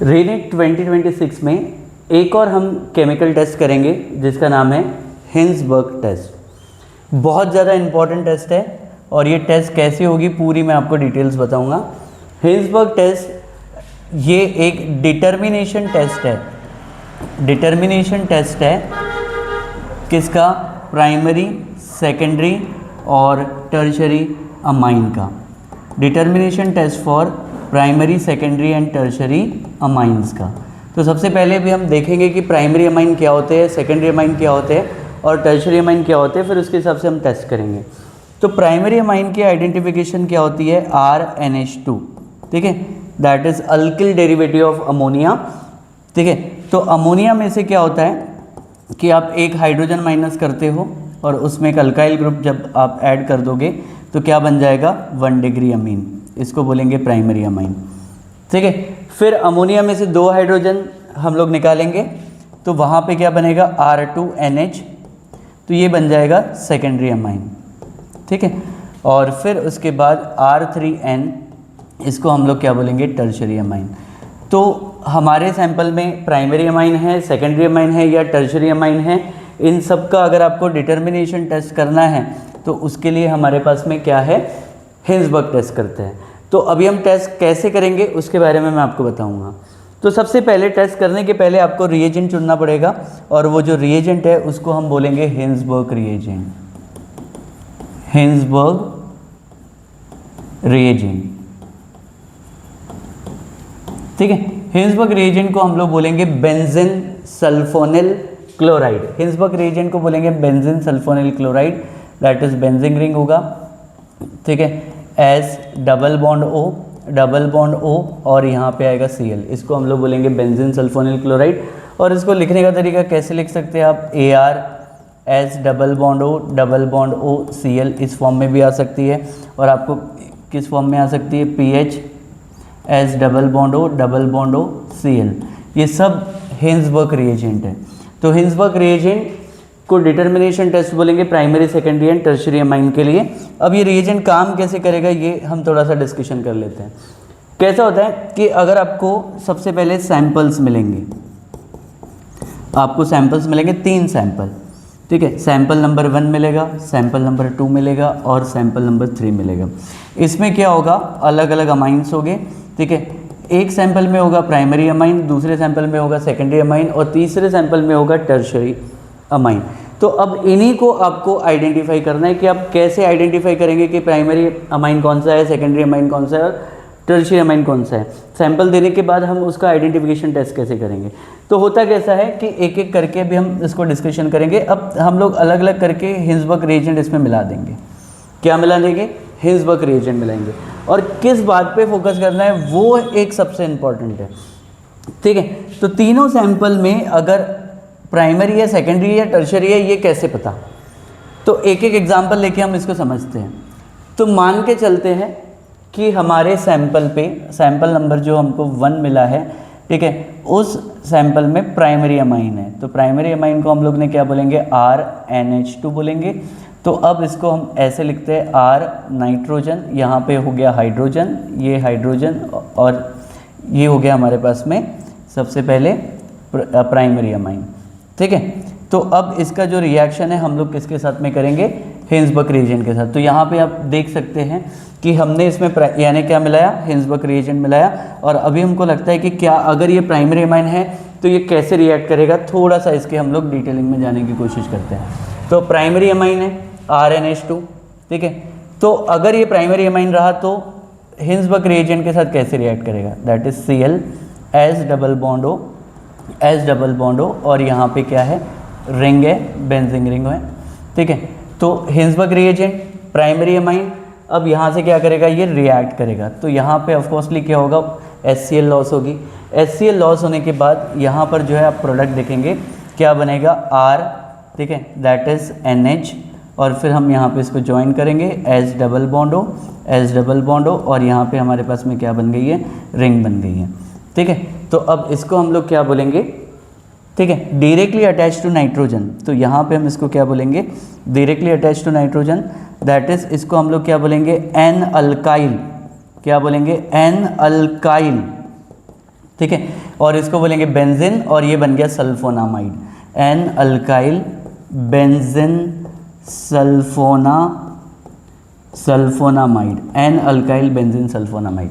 रीनिट 2026 में एक और हम केमिकल टेस्ट करेंगे जिसका नाम है हिंसबर्ग टेस्ट। बहुत ज़्यादा इम्पॉर्टेंट टेस्ट है और ये टेस्ट कैसे होगी पूरी मैं आपको डिटेल्स बताऊंगा। हिंसबर्ग टेस्ट ये एक डिटर्मिनेशन टेस्ट है। डिटर्मिनेशन टेस्ट है किसका? प्राइमरी, सेकेंडरी और टर्शरी अमाइन का। Determination test for primary, secondary and tertiary amines का। तो सबसे पहले भी हम देखेंगे कि प्राइमरी अमाइन क्या होते हैं, सेकेंडरी अमाइन क्या होते हैं और टर्शरी अमाइन क्या होते हैं, फिर उसके हिसाब से हम टेस्ट करेंगे। तो प्राइमरी अमाइन की आइडेंटिफिकेशन क्या होती है? RNH2, ठीक है, that is alkyl derivative of ammonia, ठीक है। तो अमोनिया में से क्या होता है कि आप एक हाइड्रोजन माइनस करते हो और उसमें एक अल्काइल ग्रुप जब आप ऐड कर दोगे तो क्या बन जाएगा? 1 डिग्री अमीन, इसको बोलेंगे प्राइमरी अमाइन, ठीक है। फिर अमोनिया में से 2 हाइड्रोजन हम लोग निकालेंगे तो वहाँ पे क्या बनेगा? R2NH, तो ये बन जाएगा सेकेंडरी अमाइन, ठीक है। और फिर उसके बाद R3N, इसको हम लोग क्या बोलेंगे? Tertiary amine. तो हमारे सैंपल में प्राइमरी अमाइन है, सेकेंडरी अमाइन है या टर्शरी अमाइन है, इन सब का अगर आपको डिटर्मिनेशन टेस्ट करना है तो उसके लिए हमारे पास में क्या है? हिंसबर्ग टेस्ट करते हैं। तो अभी हम टेस्ट कैसे करेंगे उसके बारे में मैं आपको बताऊंगा। तो सबसे पहले टेस्ट करने के पहले आपको रिएजेंट चुनना पड़ेगा और वो जो रिएजेंट है उसको हम बोलेंगे हिंसबर्ग रिएजेंट। हिंसबर्ग रिएजेंट, ठीक है। हिंसबर्ग रिएजेंट को हम लोग बोलेंगे benzene sulphonyl chloride. Hinsberg reagent को बोलेंगे benzene sulphonyl chloride, that is benzene ring होगा, ठीक है। एस डबल बॉन्ड ओ और यहाँ पे आएगा Cl, इसको हम लोग बोलेंगे बेंजीन सल्फोनिल क्लोराइड। और इसको लिखने का तरीका कैसे लिख सकते हैं आप? ArS double bond O Cl, इस फॉर्म में भी आ सकती है। और आपको किस फॉर्म में आ सकती है? PHS double bond O Cl, ये सब हिंसबर्ग रिएजेंट है। तो हिंसबर्ग रिएजेंट को डिटर्मिनेशन टेस्ट बोलेंगे primary, secondary and tertiary amine के लिए। अब ये रिएजेंट काम कैसे करेगा ये हम थोड़ा सा डिस्कशन कर लेते हैं। कैसा होता है कि अगर आपको सबसे पहले सैंपल्स मिलेंगे, आपको सैंपल्स मिलेंगे 3 सैंपल, ठीक है। सैंपल नंबर 1 मिलेगा, सैंपल नंबर 2 मिलेगा और सैंपल नंबर 3 मिलेगा। इसमें क्या होगा? अलग अलग अमाइंस होंगे, ठीक है। एक सैंपल में होगा प्राइमरी अमाइन, दूसरे सैंपल में होगा सेकेंडरी अमाइन और तीसरे सैंपल में होगा टर्शरी अमाइन। तो अब इन्हीं को आपको आइडेंटिफाई करना है कि आप कैसे आइडेंटिफाई करेंगे कि प्राइमरी अमाइन कौन सा है, सेकेंडरी अमाइन कौन सा है और टर्शरी अमाइन कौन सा है। सैंपल देने के बाद हम उसका आइडेंटिफिकेशन टेस्ट कैसे करेंगे। तो होता कैसा है कि एक एक करके भी हम इसको डिस्कशन करेंगे। अब हम लोग अलग अलग करके हिंसबर्ग रिएजेंट इसमें मिला देंगे। क्या मिला देंगे? हिंसबर्ग रिएजेंट मिलाएंगे। और किस बात पे फोकस करना है वो एक सबसे इम्पॉर्टेंट है, ठीक है। तो तीनों सैंपल में अगर प्राइमरी है, सेकेंडरी है, टर्शरी है, ये कैसे पता? तो एक एक एग्जांपल लेके हम इसको समझते हैं। तो मान के चलते हैं कि हमारे सैंपल पे सैंपल नंबर जो हमको 1 मिला है, ठीक है, उस सैंपल में प्राइमरी अमाइन है। तो प्राइमरी अमाइन को हम लोग ने क्या बोलेंगे? RNH2 बोलेंगे। तो अब इसको हम ऐसे लिखते हैं R नाइट्रोजन, यहाँ पे हो गया हाइड्रोजन, ये हाइड्रोजन और ये हो गया हमारे पास में सबसे पहले प्राइमरी अमाइन, ठीक है। तो अब इसका जो रिएक्शन है हम लोग किसके साथ में करेंगे? हिंसबर्ग रिएजेंट के साथ। तो यहाँ पे आप देख सकते हैं कि हमने इसमें यानी क्या मिलाया? हिंसबर्ग रिएजेंट मिलाया। और अभी हमको लगता है कि क्या अगर ये प्राइमरी अमाइन है तो ये कैसे रिएक्ट करेगा, थोड़ा सा इसके हम लोग डिटेलिंग में जाने की कोशिश करते हैं। तो प्राइमरी अमाइन है RNH2, ठीक है। तो अगर ये प्राइमरी अमाइन रहा तो हिंसबर्ग रिएजेंट के साथ कैसे रिएक्ट करेगा? That is Cl S double bond O और यहाँ पे क्या है? रिंग है, बेंजीन रिंग है, ठीक है। तो हिंसबर्ग रिएजेंट, प्राइमरी अमाइन, अब यहाँ से क्या करेगा? ये रिएक्ट करेगा। तो यहाँ पे ऑफकोर्सली क्या होगा? HCl लॉस होगी। HCl लॉस होने के बाद यहाँ पर जो है आप प्रोडक्ट देखेंगे क्या बनेगा? R, ठीक है, दैट इज NH और फिर हम यहाँ पे इसको ज्वाइन करेंगे S डबल बॉन्ड O और यहाँ पे हमारे पास में क्या बन गई है? रिंग बन गई है, ठीक है। तो अब इसको हम लोग क्या बोलेंगे? ठीक है, डायरेक्टली अटैच टू नाइट्रोजन। तो यहाँ पे हम इसको क्या बोलेंगे? Directly attach to nitrogen, that is इसको हम लोग क्या बोलेंगे? N alkyl. क्या बोलेंगे? एन अल्काइल, ठीक है, और इसको बोलेंगे बेंजीन, और ये बन गया sulfonamide, N alkyl benzene sulfonamide, N alkyl benzene sulfonamide.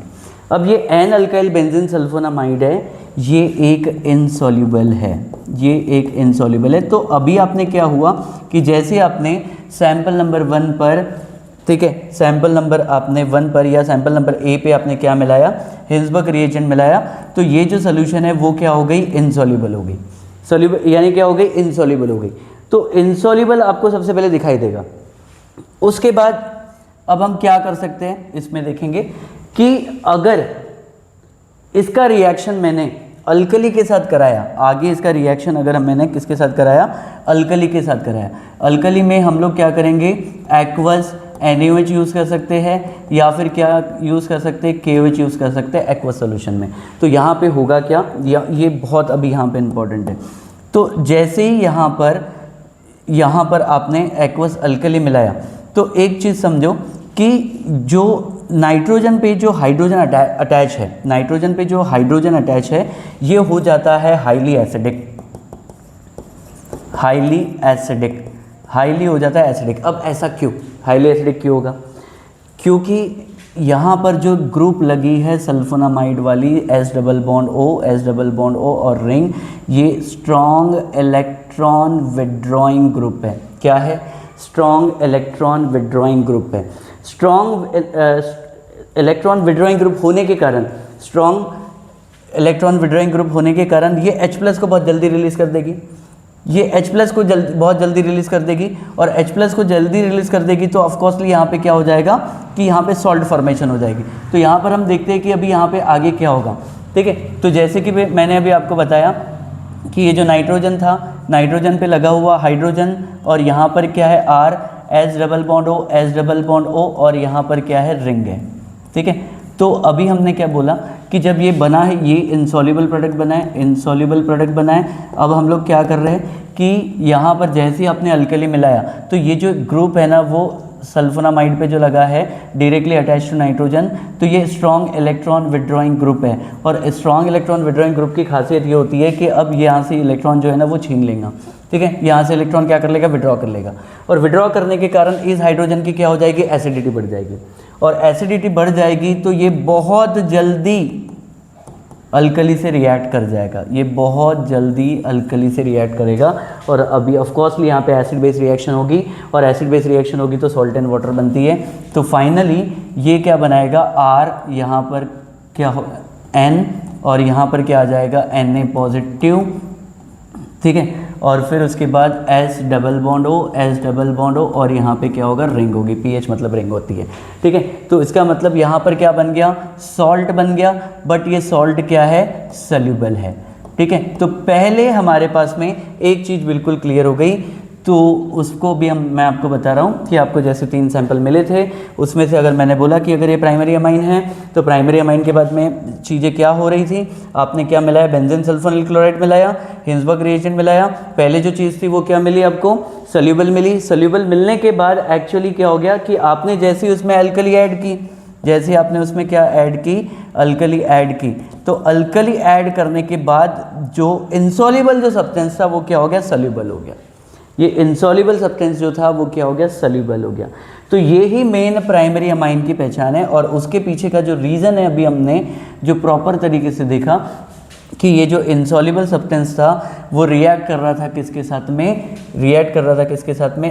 अब ये एन अल्काइल बेंजीन सल्फोनामाइड है, ये एक इनसॉल्युबल है, ये एक इनसॉल्युबल है। तो अभी आपने क्या हुआ कि जैसे आपने सैंपल नंबर 1 पर, ठीक है, सैंपल नंबर आपने 1 पर या सैंपल नंबर ए पे आपने क्या मिलाया, हिंसबर्ग रिएजेंट मिलाया, तो ये जो सोल्यूशन है वो क्या हो गई, इनसॉल्युबल हो गई। सॉल्युबल यानी क्या हो गई, इनसॉल्युबल हो गई। तो इनसॉल्युबल आपको सबसे पहले दिखाई देगा। उसके बाद अब हम क्या कर सकते हैं, इसमें देखेंगे कि अगर इसका रिएक्शन मैंने अल्कली के साथ कराया, आगे इसका रिएक्शन अगर मैंने किसके साथ कराया, अल्कली के साथ कराया, अल्कली में हम लोग क्या करेंगे, एक्वस NaOH यूज़ कर सकते हैं, या फिर क्या यूज़ कर सकते हैं, KOH यूज़ कर सकते हैं एक्वस सोल्यूशन में। तो यहाँ पे होगा क्या, ये बहुत अभी यहाँ पे इम्पोर्टेंट है। तो जैसे ही यहाँ पर आपने एक्वस अल्कली मिलाया, तो एक चीज़ समझो कि जो नाइट्रोजन पे जो हाइड्रोजन अटैच है, नाइट्रोजन पे जो हाइड्रोजन अटैच है, ये हो जाता है हाईली हो जाता है एसिडिक। अब ऐसा क्यों, हाईली एसिडिक क्यों होगा, क्योंकि यहाँ पर जो ग्रुप लगी है सल्फोनामाइड वाली, S डबल बॉन्ड O और रिंग, ये स्ट्रॉन्ग इलेक्ट्रॉन विड्रॉइंग ग्रुप है। क्या है, स्ट्रॉन्ग इलेक्ट्रॉन विड्रॉइंग ग्रुप है। स्ट्रॉन्ग इलेक्ट्रॉन विड्रॉइंग ग्रुप होने के कारण, ये H+ को बहुत जल्दी रिलीज़ कर देगी, ये H+ को बहुत जल्दी रिलीज़ कर देगी, और H+ को जल्दी रिलीज़ कर देगी तो ऑफकोर्सली यहाँ पे क्या हो जाएगा कि यहाँ पे सॉल्ट फॉर्मेशन हो जाएगी। तो यहाँ पर हम देखते हैं कि अभी यहाँ पे आगे क्या होगा, ठीक है। तो जैसे कि मैंने अभी आपको बताया कि ये जो नाइट्रोजन था, नाइट्रोजन पे लगा हुआ हाइड्रोजन, और यहाँ पर क्या है R, S double bond O, और यहाँ पर क्या है, रिंग है, ठीक है। तो अभी हमने क्या बोला कि जब ये बना है, ये इनसॉल्युबल प्रोडक्ट बना है, अब हम लोग क्या कर रहे हैं कि यहाँ पर जैसे ही आपने अल्कली मिलाया, तो ये जो ग्रुप है ना, वो सल्फोनामाइड पे जो लगा है डायरेक्टली अटैच टू नाइट्रोजन, तो ये स्ट्रॉन्ग इलेक्ट्रॉन विड्रॉइंग ग्रुप है। और स्ट्रॉन्ग इलेक्ट्रॉन विड्रॉइंग ग्रुप की खासियत ये होती है कि अब यहाँ से इलेक्ट्रॉन जो है ना वो छीन लेगा, ठीक है। यहाँ से इलेक्ट्रॉन क्या कर लेगा, विड्रॉ कर लेगा, और विड्रॉ करने के कारण इस हाइड्रोजन की क्या हो जाएगी, एसिडिटी बढ़ जाएगी, और एसिडिटी बढ़ जाएगी तो ये बहुत जल्दी अल्कली से रिएक्ट कर जाएगा, ये बहुत जल्दी अल्कली से रिएक्ट करेगा। और अभी ऑफकोर्सली यहाँ पे एसिड बेस रिएक्शन होगी, और एसिड बेस रिएक्शन होगी तो सॉल्ट एंड वाटर बनती है। तो फाइनली ये क्या बनाएगा, R, यहाँ पर क्या हो N, और यहाँ पर क्या आ जाएगा, Na पॉजिटिव, ठीक है। और फिर उसके बाद S डबल बॉन्ड O, और यहाँ पे क्या होगा, रिंग होगी, pH मतलब रिंग होती है, ठीक है। तो इसका मतलब यहाँ पर क्या बन गया, सॉल्ट बन गया, बट ये सॉल्ट क्या है, सल्यूबल है, ठीक है। तो पहले हमारे पास में एक चीज़ बिल्कुल क्लियर हो गई, तो उसको भी मैं आपको बता रहा हूँ कि आपको जैसे 3 सैंपल मिले थे, उसमें से अगर मैंने बोला कि अगर ये प्राइमरी अमाइन है, तो प्राइमरी अमाइन के बाद में चीज़ें क्या हो रही थी, आपने क्या मिलाया, बेंजीन सल्फोनिल क्लोराइड मिलाया, हिंसबर्ग रिएजेंट मिलाया। पहले जो चीज़ थी वो क्या मिली आपको, सल्यूबल मिली। सल्यूबल मिलने के बाद एक्चुअली क्या हो गया कि आपने जैसे उसमें अल्कली ऐड की, जैसे आपने उसमें क्या ऐड की, अल्कली ऐड की, तो अल्कली ऐड करने के बाद जो इनसॉल्युबल जो सब्सटेंस था वो क्या हो गया, सल्यूबल हो गया। ये इनसॉल्युबल सब्सटेंस जो था वो क्या हो गया, सल्यूबल हो गया। तो ये ही मेन प्राइमरी अमाइन की पहचान है, और उसके पीछे का जो रीज़न है अभी हमने जो प्रॉपर तरीके से देखा कि ये जो इनसॉल्युबल सब्सटेंस था वो रिएक्ट कर रहा था किसके साथ में,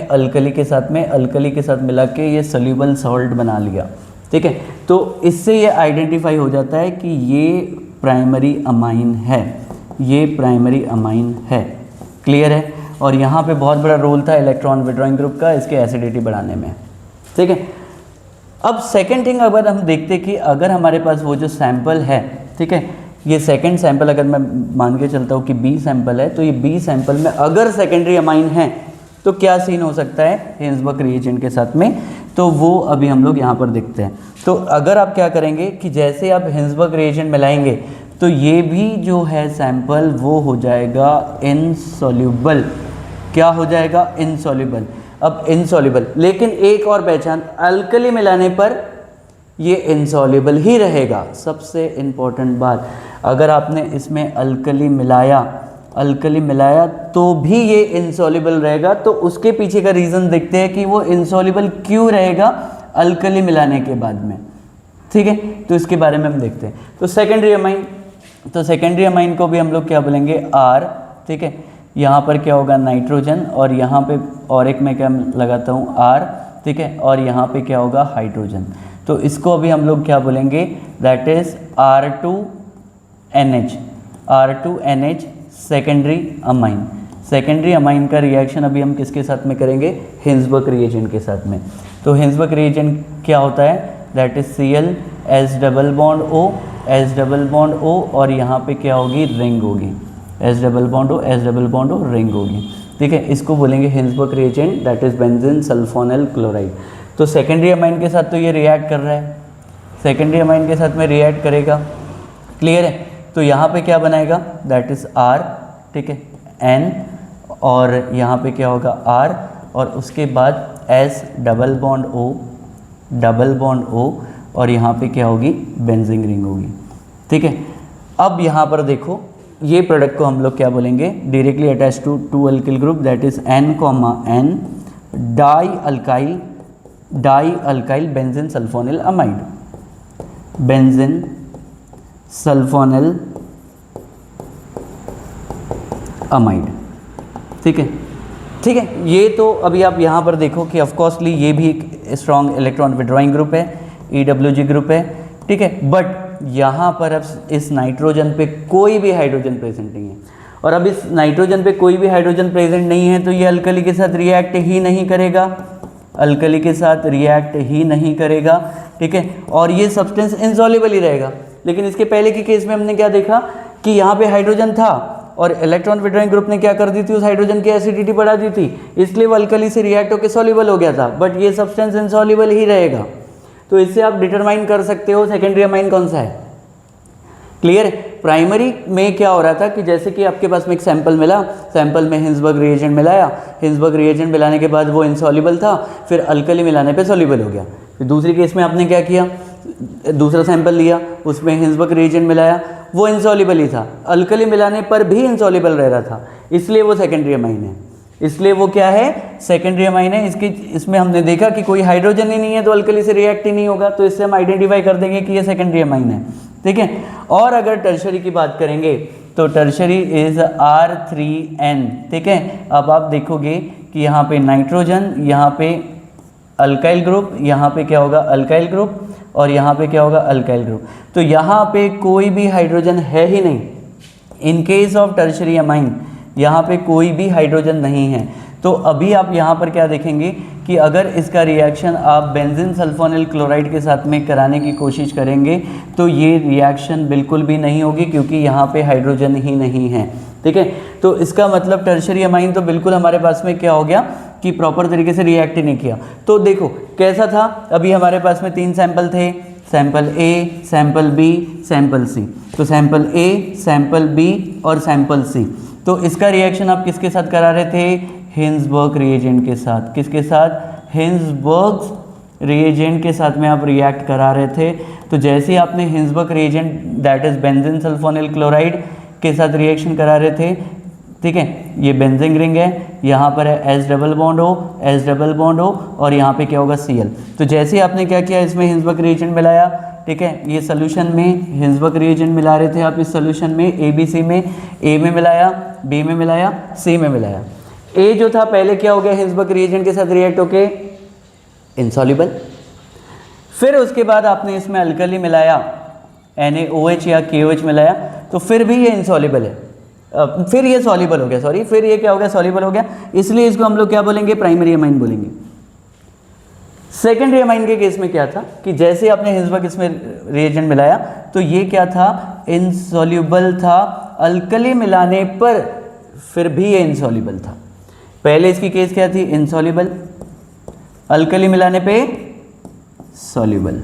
अल्कली के साथ में, अल्कली के साथ मिला के ये सल्यूबल सॉल्ट बना लिया, ठीक है। तो इससे ये आइडेंटिफाई हो जाता है कि ये प्राइमरी अमाइन है, क्लियर है। और यहाँ पे बहुत बड़ा रोल था इलेक्ट्रॉन विड्रॉइंग ग्रुप का इसके एसिडिटी बढ़ाने में, ठीक है। अब सेकंड थिंग अगर हम देखते कि अगर हमारे पास वो जो सैंपल है, ठीक है, ये सेकंड सैंपल अगर मैं मान के चलता हूँ कि B सैंपल है, तो ये B सैंपल में अगर सेकेंडरी अमाइन है तो क्या सीन हो सकता है हिंसबर्ग रिएजेंट के साथ में, तो वो अभी हम लोग यहाँ पर देखते हैं। तो अगर आप क्या करेंगे कि जैसे आप हिंसबर्ग रिएजेंट मिलाएंगे तो ये भी जो है सैंपल वो हो जाएगा इनसॉल्युबल। क्या हो जाएगा, इनसॉल्युबल। अब इनसॉल्युबल, लेकिन एक और पहचान, अल्कली मिलाने पर ये इनसॉल्युबल ही रहेगा। सबसे इम्पोर्टेंट बात, अगर आपने इसमें अल्कली मिलाया तो भी ये इनसॉल्युबल रहेगा। तो उसके पीछे का रीज़न देखते हैं कि वो इनसॉल्युबल क्यों रहेगा अल्कली मिलाने के बाद में, ठीक है। तो इसके बारे में हम देखते हैं। तो सेकेंडरी अमाइन को भी हम लोग क्या बोलेंगे, आर, ठीक है। यहाँ पर क्या होगा, नाइट्रोजन, और यहाँ पे और एक मैं क्या लगाता हूँ, आर, ठीक है, और यहाँ पे क्या होगा, हाइड्रोजन। तो इसको अभी हम लोग क्या बोलेंगे, that is R2NH secondary amine का रिएक्शन अभी हम किसके साथ में करेंगे, हिंसबर्ग रिएजेंट के साथ में। तो हिंसबर्ग रिएजेंट क्या होता है, that is Cl H double bond O और यहाँ पे क्या होगी, रिंग होगी, H double bond O ring होगी, ठीक है। इसको बोलेंगे Hinsberg reagent, that is benzene sulphonyl chloride. तो सेकेंडरी अमाइन के साथ तो ये रिएक्ट कर रहा है, सेकेंडरी अमाइन के साथ में रिएक्ट करेगा, क्लियर है। तो यहाँ पे क्या बनाएगा, दैट इज R, ठीक है, N, और यहाँ पे क्या होगा R, और उसके बाद S डबल बॉन्ड O और यहाँ पे क्या होगी, बेंजीन रिंग होगी, ठीक है। अब यहाँ पर देखो, ये प्रोडक्ट को हम लोग क्या बोलेंगे, directly attach to two alkyl group, that is N, di alkyl benzene sulfonyl amide, benzene sulfonyl amide, ठीक है, ठीक है। ये तो अभी आप यहाँ पर देखो कि ऑफकोर्सली ये भी एक स्ट्रॉन्ग इलेक्ट्रॉन विड्रॉइंग ग्रुप है, EWG ग्रुप है, ठीक है। बट यहाँ पर अब इस नाइट्रोजन पे कोई भी हाइड्रोजन प्रेजेंट नहीं है, और अब इस नाइट्रोजन पे कोई भी हाइड्रोजन प्रेजेंट नहीं है, तो ये अल्कली के साथ रिएक्ट ही नहीं करेगा, ठीक है। और ये सब्सटेंस इनसॉल्युबल ही रहेगा। लेकिन इसके पहले के केस में हमने क्या देखा कि यहाँ पे हाइड्रोजन था और इलेक्ट्रॉन विड्रॉइंग ग्रुप ने क्या कर दी थी, उस हाइड्रोजन की एसिडिटी बढ़ा दी थी, इसलिए वो अल्कली से रिएक्ट होकर सॉल्युबल हो गया था। बट ये सब्सटेंस इनसॉल्युबल ही रहेगा। तो इससे आप डिटरमाइन कर सकते हो सेकेंडरी अमाइन कौन सा है, क्लियर है। प्राइमरी में क्या हो रहा था कि जैसे कि आपके पास में एक सैंपल मिला, सैंपल में हिंसबर्ग रिएजेंट मिलाया, हिंसबर्ग रिएजेंट मिलाने के बाद वो इनसॉल्युबल था, फिर अल्कली मिलाने पे सॉल्युबल हो गया। फिर दूसरी केस में आपने क्या किया, दूसरा सैंपल लिया, उसमें हिंसबर्ग रिएजेंट मिलाया, वो इनसॉल्युबल ही था, अल्कली मिलाने पर भी इनसॉल्युबल रह रहा था, इसलिए वो सेकेंडरी अमाइन है। इसलिए वो क्या है, सेकेंडरी अमाइन है। इसमें हमने देखा कि कोई हाइड्रोजन ही नहीं है तो अल्कली से रिएक्ट ही नहीं होगा, तो इससे हम आइडेंटिफाई कर देंगे कि ये सेकेंडरी अमाइन है, ठीक है। और अगर टर्शरी की बात करेंगे तो टर्शरी इज R3N, ठीक है। अब आप देखोगे कि यहाँ पे नाइट्रोजन, यहाँ पे अल्काइल ग्रुप, यहाँ पे क्या होगा, अल्काइल ग्रुप, और यहाँ पे क्या होगा, अल्काइल ग्रुप। तो यहाँ पे कोई भी हाइड्रोजन है ही नहीं। In case of tertiary amine यहाँ पे कोई भी हाइड्रोजन नहीं है। तो अभी आप यहाँ पर क्या देखेंगे कि अगर इसका रिएक्शन आप बेंजीन सल्फोनिल क्लोराइड के साथ में कराने की कोशिश करेंगे तो ये रिएक्शन बिल्कुल भी नहीं होगी, क्योंकि यहाँ पे हाइड्रोजन ही नहीं है, ठीक है। तो इसका मतलब टर्शरी अमाइन तो बिल्कुल हमारे पास में क्या हो गया कि प्रॉपर तरीके से रिएक्ट ही नहीं किया। तो देखो कैसा था, अभी हमारे पास में 3 सैंपल थे, sample A, sample B, sample C। तो सैंपल A, सैंपल B और सैंपल C, तो इसका रिएक्शन आप किसके साथ करा रहे थे, हिंसबर्ग रिएजेंट के साथ। किसके साथ, हिंसबर्ग रिएजेंट के साथ में आप रिएक्ट करा रहे थे। तो जैसे ही आपने Hinsberg reagent that is benzene sulphonyl chloride के साथ रिएक्शन करा रहे थे, ठीक है, ये बेंजीन रिंग है, यहाँ पर है H डबल बॉन्ड O और यहाँ पे क्या होगा, Cl। तो जैसे ही आपने क्या किया, इसमें हिंसबर्ग रिएजेंट मिलाया, ठीक है, ये सोल्यूशन में हिंसबर्ग रिएजेंट मिला रहे थे आप इस सोल्यूशन में ABC में, A में मिलाया, B में मिलाया, C में मिलाया। A जो था पहले क्या हो गया, हिंसबर्ग रिएजेंट के साथ रिएक्ट होके इनसॉल्युबल। फिर उसके बाद आपने इसमें अल्कली मिलाया, NaOH या KOH मिलाया, तो फिर भी ये इनसॉल्युबल है, फिर ये सॉल्युबल हो गया, फिर ये क्या हो गया, सॉल्युबल हो गया। इसलिए इसको हम लोग क्या बोलेंगे, प्राइमरी अमाइन बोलेंगे। सेकेंडरी अमाइन के केस में क्या था कि जैसे आपने हिंसबर्ग इसमें रिएजेंट मिलाया तो ये क्या था, इनसॉल्युबल था, अल्कली मिलाने पर फिर भी ये इनसॉल्युबल था। पहले इसकी केस क्या थी, इनसॉल्युबल, अल्कली मिलाने पे सॉल्युबल।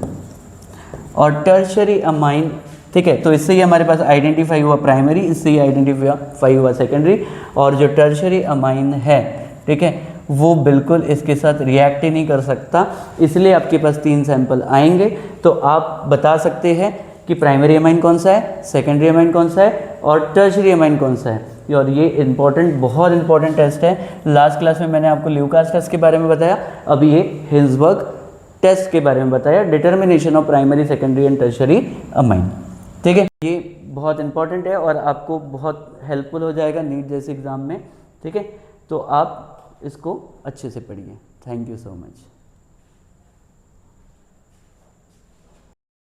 और टर्शरी अमाइन, ठीक है, तो इससे ही हमारे पास आइडेंटिफाई हुआ प्राइमरी, इससे ही आइडेंटिफाई हुआ सेकेंडरी। और जो टर्शरी अमाइन है, ठीक है, वो बिल्कुल इसके साथ रिएक्ट ही नहीं कर सकता, इसलिए आपके पास 3 सैंपल आएंगे तो आप बता सकते हैं कि प्राइमरी अमाइन कौन सा है, सेकेंडरी अमाइन कौन सा है और टर्शरी अमाइन कौन सा है। और ये इंपॉर्टेंट, बहुत इंपॉर्टेंट टेस्ट है। लास्ट क्लास में मैंने आपको ल्यूकास टेस्ट के बारे में बताया, अब ये हिंसबर्ग टेस्ट के बारे में बताया, determination of primary secondary and tertiary amine. ठीक है, ये बहुत इंपॉर्टेंट है और आपको बहुत हेल्पफुल हो जाएगा नीट जैसे एग्ज़ाम में। ठीक है, तो आप इसको अच्छे से पढ़िए। Thank you so much.